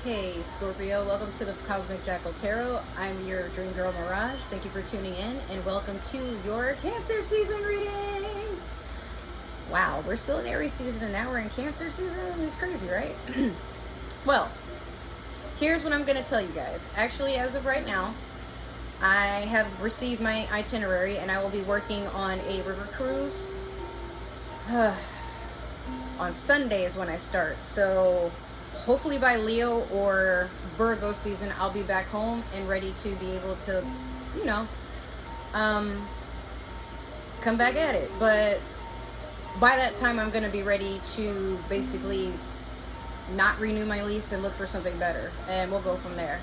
Hey Scorpio, welcome to the Cosmic Jackal Tarot. I'm your dream girl Mirage. Thank you for tuning in and welcome to your Cancer season reading. Wow, we're still in Aries season and now we're in Cancer season. It's crazy, right? Well, here's what I'm going to tell you guys. Actually, as of right now, I have received my itinerary and I will be working on a river cruise. On Sunday is when I start, so hopefully by Leo or Virgo season I'll be back home and ready to be able to, come back at it. But by that time I'm going to be ready to basically not renew my lease and look for something better, and we'll go from there.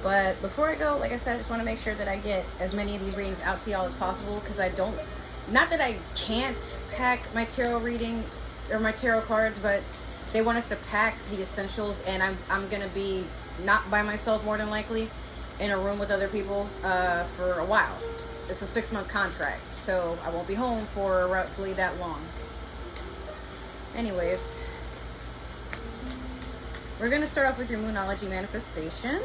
But before I go, like I said, I just want to make sure that I get as many of these readings out to y'all as possible, because not that I can't pack my tarot reading or my tarot cards, but they want us to pack the essentials, and I'm gonna be not by myself, more than likely in a room with other people for a while. It's a 6-month contract, so I won't be home for roughly that long. Anyways, we're gonna start off with your Moonology manifestation.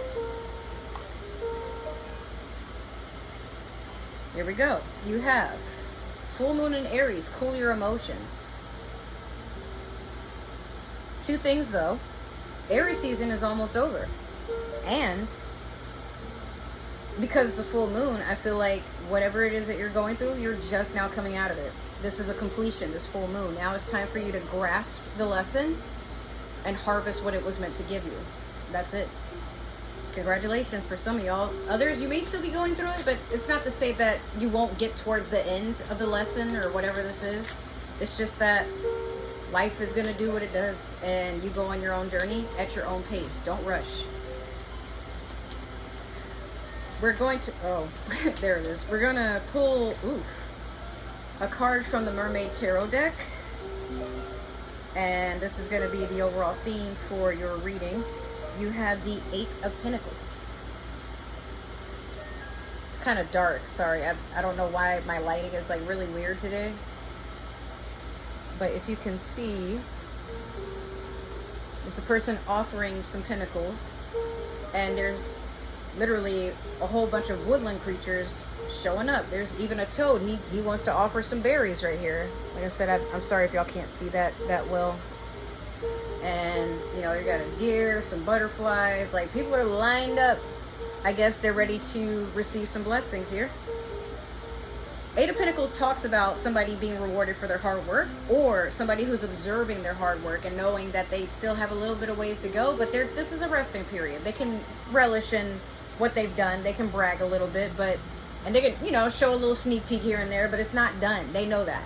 Here we go. You have full moon in Aries. Cool your emotions. Two things though. Aries season is almost over. And because it's a full moon, I feel like whatever it is that you're going through, you're just now coming out of it. This is a completion, this full moon. Now it's time for you to grasp the lesson and harvest what it was meant to give you. That's it. Congratulations for some of y'all. Others, you may still be going through it, but it's not to say that you won't get towards the end of the lesson or whatever this is. It's just that life is going to do what it does, and you go on your own journey at your own pace. Don't rush. We're going to, there it is. We're going to pull, a card from the Mermaid Tarot deck. And this is going to be the overall theme for your reading. You have the 8 of Pentacles. It's kind of dark. Sorry, I don't know why my lighting is like really weird today. But if you can see, there's a person offering some pentacles, and there's literally a whole bunch of woodland creatures showing up. There's even a toad. He wants to offer some berries right here. Like I said, I'm sorry if y'all can't see that well. And you got a deer, some butterflies. Like, people are lined up. I guess they're ready to receive some blessings here. 8 of Pentacles talks about somebody being rewarded for their hard work, or somebody who's observing their hard work and knowing that they still have a little bit of ways to go, but this is a resting period. They can relish in what they've done. They can brag a little bit, and they can, show a little sneak peek here and there, but it's not done. They know that,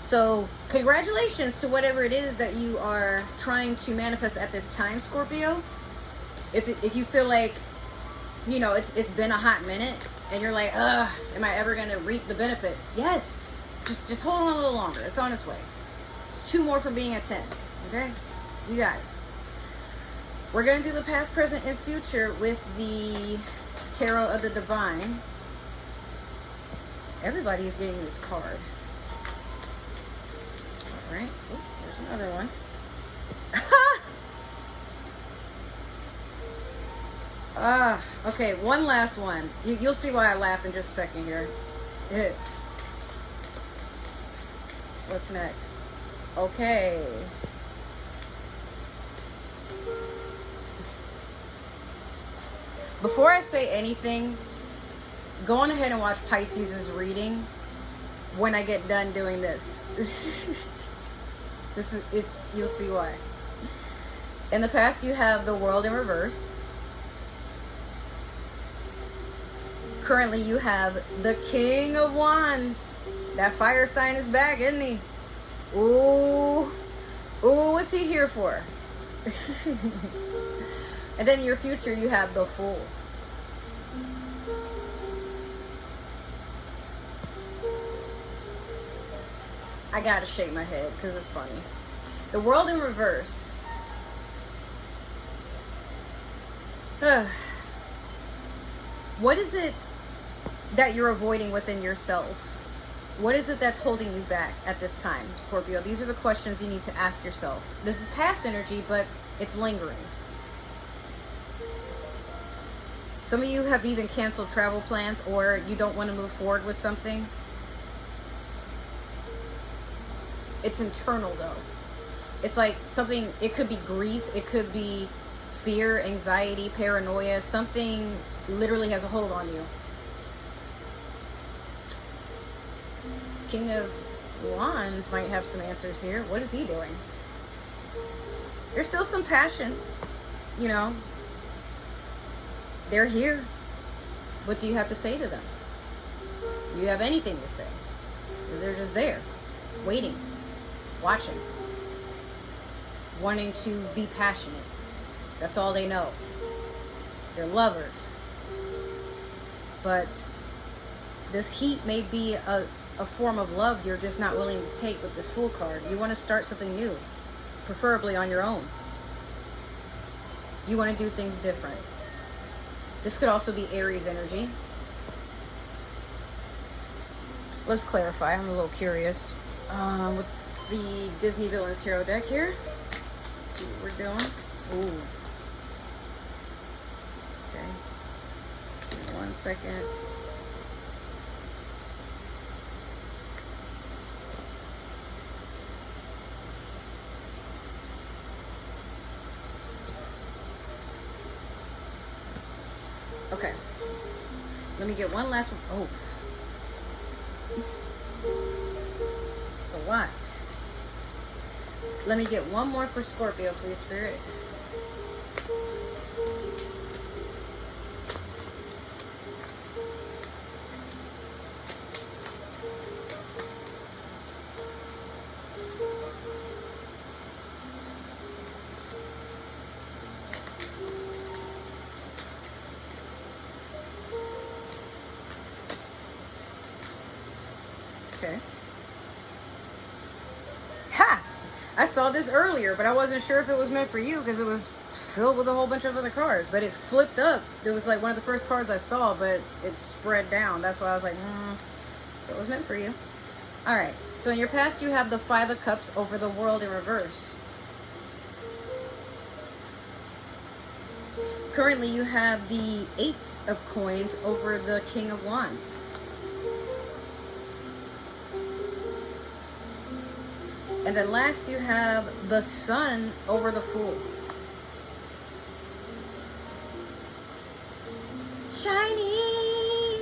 So congratulations to whatever it is that you are trying to manifest at this time, Scorpio. If you feel like, it's been a hot minute, and you're like, am I ever going to reap the benefit? Yes. Just hold on a little longer. It's on its way. It's 2 more from being at 10. Okay? You got it. We're going to do the past, present, and future with the Tarot of the Divine. Everybody's getting this card. All right. Ooh, there's another one. Okay, one last one. You'll see why I laughed in just a second here. What's next? Okay. Before I say anything, go on ahead and watch Pisces' reading when I get done doing this. You'll see why. In the past, you have the World in reverse. Currently, you have the King of Wands. That fire sign is back, isn't he? Ooh, what's he here for? And then your future, you have the Fool. I gotta shake my head because it's funny. The World in reverse. What is it that you're avoiding within yourself? What is it that's holding you back at this time, Scorpio? These are the questions you need to ask yourself. This is past energy, but It's lingering. Some of you have even canceled travel plans, or you don't want to move forward with something. It's internal though. It's like something, it could be grief, it could be fear, anxiety, paranoia. Something literally has a hold on you. King of Wands might have some answers here. What is he doing? There's still some passion, you know. They're here. What do you have to say to them? Do you have anything to say? Because they're just there, waiting, watching, wanting to be passionate. That's all they know. They're lovers. But this heat may be a form of love you're just not willing to take with this Fool card. You want to start something new, preferably on your own. You want to do things different. This could also be Aries energy. Let's clarify. I'm a little curious. With the Disney Villains Tarot deck here. Let's see what we're doing. Ooh. Okay. Give me 1 second. Okay. Let me get one last one. Oh. It's a lot. Let me get one more for Scorpio, please, Spirit. Okay. Ha! I saw this earlier, but I wasn't sure if it was meant for you because it was filled with a whole bunch of other cards. But it flipped up. It was like one of the first cards I saw, but it spread down. That's why I was like, so it was meant for you. All right. So in your past, you have the Five of Cups over the World in reverse. Currently, you have the Eight of Coins over the King of Wands. And then last you have the Sun over the Fool. Shiny!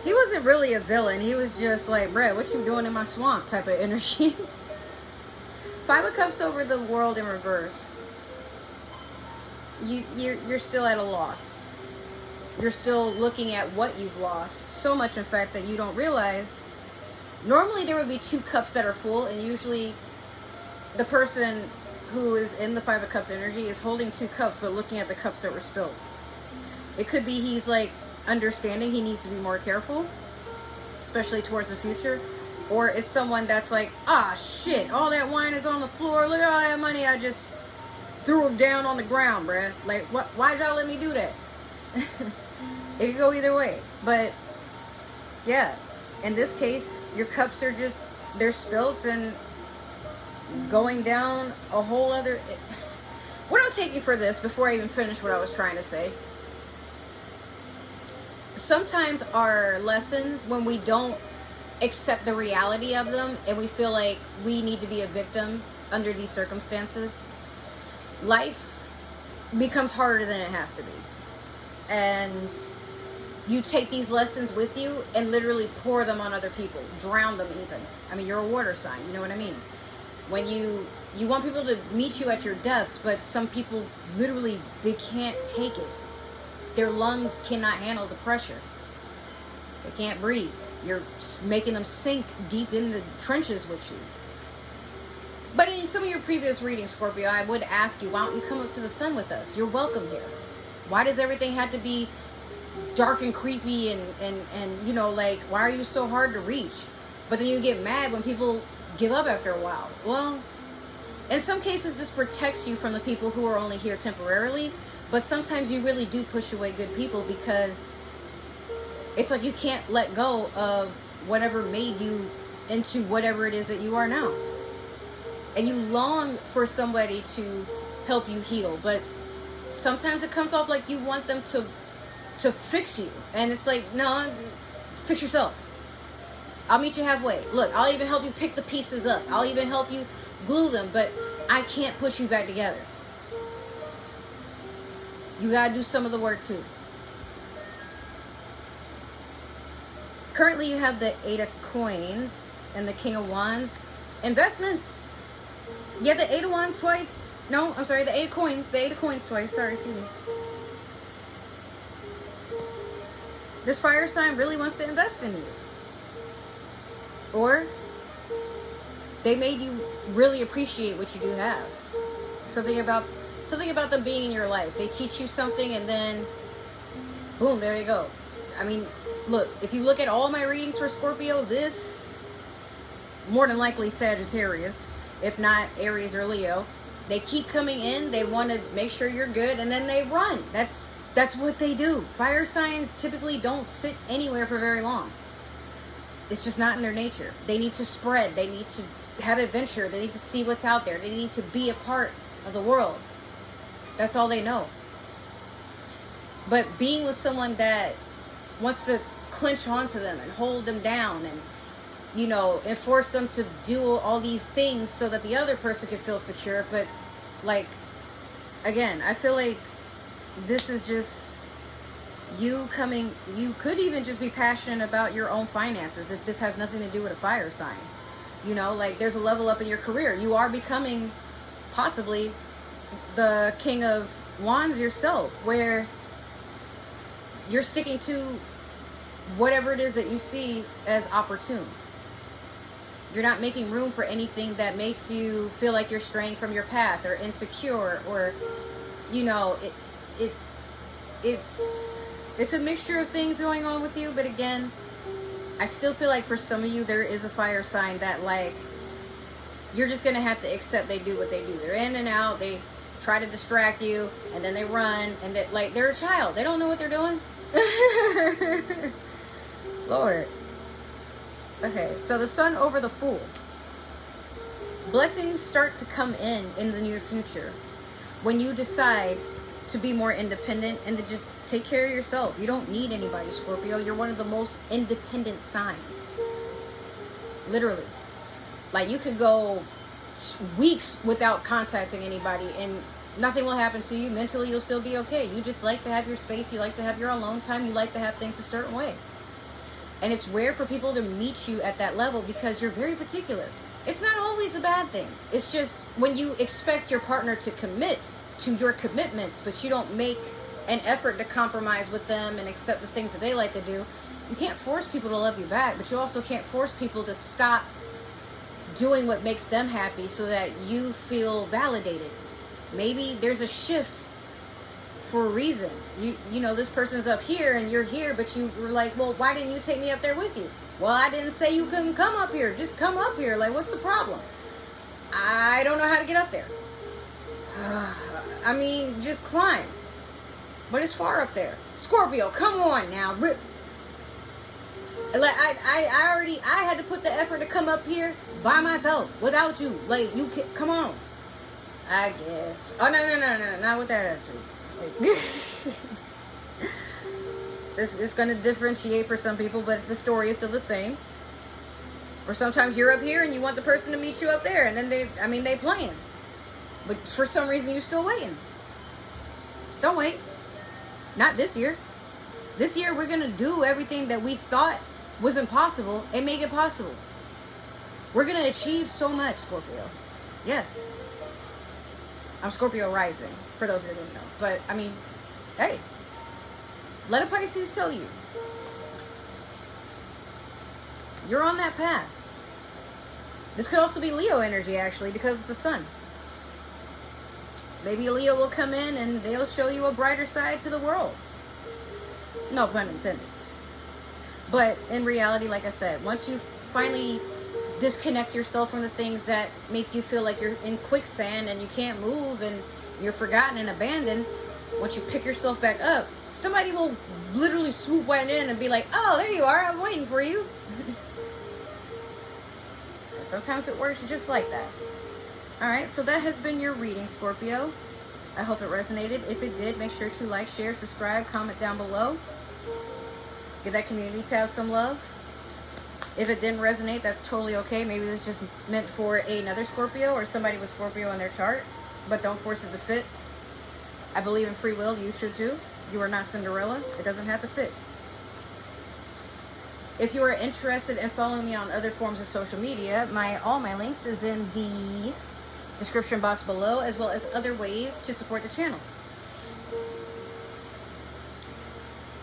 He wasn't really a villain. He was just like, Brett, what you doing in my swamp type of energy. Five of Cups over the World in reverse. You're still at a loss. You're still looking at what you've lost. So much, in fact, that you don't realize. Normally there would be two cups that are full, and usually the person who is in the Five of Cups energy is holding two cups but looking at the cups that were spilled. It could be he's like understanding he needs to be more careful, especially towards the future. Or it's someone that's like, ah, shit, all that wine is on the floor. Look at all that money I just threw it down on the ground, bruh. Like, what? Why'd y'all let me do that? It could go either way. But, yeah. In this case, your cups are just, they're spilt and going down a whole other... What I'm taking for this, before I even finish what I was trying to say, sometimes our lessons, when we don't accept the reality of them and we feel like we need to be a victim under these circumstances, life becomes harder than it has to be. And you take these lessons with you and literally pour them on other people, drown them even. I mean, you're a water sign, you know what I mean? When you want people to meet you at your depths, but some people literally, they can't take it. Their lungs cannot handle the pressure. They can't breathe. You're making them sink deep in the trenches with you. But in some of your previous readings, Scorpio, I would ask you, why don't you come up to the sun with us? You're welcome here. Why does everything have to be dark and creepy and you know, like, why are you so hard to reach? But then you get mad when people give up after a while. Well, in some cases this protects you from the people who are only here temporarily, but sometimes you really do push away good people because it's like you can't let go of whatever made you into whatever it is that you are now. And you long for somebody to help you heal. But sometimes it comes off like you want them to fix you, and it's like, no, fix yourself. I'll meet you halfway. Look, I'll even help you pick the pieces up. I'll even help you glue them, but I can't push you back together. You gotta do some of the work too. Currently you have the 8 of Coins and the King of Wands. Investments. Yeah, the 8 of Wands twice. No, I'm sorry, the 8 of Coins. The 8 of Coins twice. Sorry, excuse me. This fire sign really wants to invest in you. Or they made you really appreciate what you do have. Something about them being in your life. They teach you something and then boom, there you go. I mean, look, if you look at all my readings for Scorpio, this more than likely Sagittarius, if not Aries or Leo. They keep coming in, they want to make sure you're good, and then they run. That's what they do. Fire signs typically don't sit anywhere for very long. It's just not in their nature. They need to spread. They need to have adventure. They need to see what's out there. They need to be a part of the world. That's all they know. But being with someone that wants to clinch onto them and hold them down and, you know, and force them to do all these things so that the other person can feel secure. But, like, again, I feel like this is just you could even just be passionate about your own finances if this has nothing to do with a fire sign. You know, like, there's a level up in your career. You are becoming possibly the King of Wands yourself, where you're sticking to whatever it is that you see as opportune. You're not making room for anything that makes you feel like you're straying from your path or insecure, or, you know, it's a mixture of things going on with you. But again, I still feel like for some of you there is a fire sign that, like, you're just gonna have to accept they do what they do. They're in and out, they try to distract you, and then they run, and like, they're a child. They don't know what they're doing. Lord. Okay, so the Sun over the Fool. Blessings start to come in the near future when you decide to be more independent and to just take care of yourself. You don't need anybody, Scorpio. You're one of the most independent signs. Literally. Like, you could go weeks without contacting anybody and nothing will happen to you. Mentally, you'll still be okay. You just like to have your space. You like to have your alone time. You like to have things a certain way. And it's rare for people to meet you at that level because you're very particular. It's not always a bad thing. It's just when you expect your partner to commit to your commitments, but you don't make an effort to compromise with them and accept the things that they like to do. You can't force people to love you back, but you also can't force people to stop doing what makes them happy so that you feel validated. Maybe there's a shift for a reason. You know, this person's up here and you're here, but you were like, well, why didn't you take me up there with you? Well, I didn't say you couldn't come up here. Just come up here. Like, what's the problem? I don't know how to get up there. I mean, just climb. But it's far up there. Scorpio, come on now. Like, I had to put the effort to come up here by myself without you. Like, you can, come on. I guess. Oh, no, not with that attitude. Like, it's going to differentiate for some people, but the story is still the same. Or sometimes you're up here and you want the person to meet you up there, and then they playing. But for some reason, you're still waiting. Don't wait. Not this year. This year, we're going to do everything that we thought was impossible and make it possible. We're going to achieve so much, Scorpio. Yes. I'm Scorpio rising, for those who didn't know. But, I mean, hey. Let a Pisces tell you. You're on that path. This could also be Leo energy, actually, because it's the sun. Maybe a Leo will come in and they'll show you a brighter side to the world. No pun intended. But in reality, like I said, once you finally disconnect yourself from the things that make you feel like you're in quicksand and you can't move and you're forgotten and abandoned, once you pick yourself back up, somebody will literally swoop right in and be like, oh, there you are, I'm waiting for you. Sometimes it works just like that. Alright, so that has been your reading, Scorpio. I hope it resonated. If it did, make sure to like, share, subscribe, comment down below. Give that community tab some love. If it didn't resonate, that's totally okay. Maybe this is just meant for another Scorpio or somebody with Scorpio in their chart. But don't force it to fit. I believe in free will. You should too. You are not Cinderella. It doesn't have to fit. If you are interested in following me on other forms of social media, all my links is in the description box below, as well as other ways to support the channel.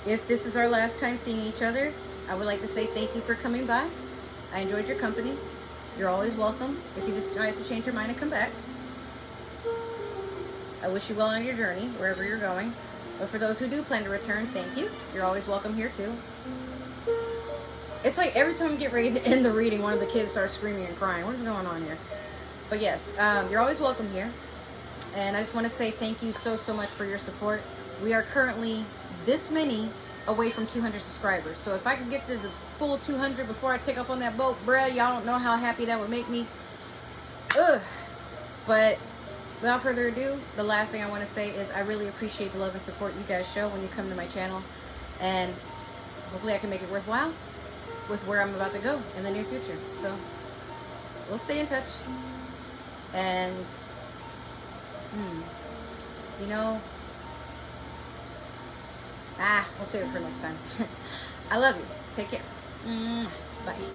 If this is our last time seeing each other, I would like to say thank you for coming by. I enjoyed your company. You're always welcome if you decide to change your mind and come back. I wish you well on your journey, wherever you're going. But for those who do plan to return, thank you. You're always welcome here too. It's like every time we get ready to end the reading, one of the kids starts screaming and crying. What is going on here? But yes, you're always welcome here. And I just want to say thank you so much for your support. We are currently this many away from 200 subscribers. So if I could get to the full 200 before I take off on that boat, bruh, y'all don't know how happy that would make me. Ugh. But without further ado, the last thing I want to say is I really appreciate the love and support you guys show when you come to my channel. And hopefully I can make it worthwhile with where I'm about to go in the near future. So we'll stay in touch. And you know, we'll save it for next time. I love you. Take care. Bye.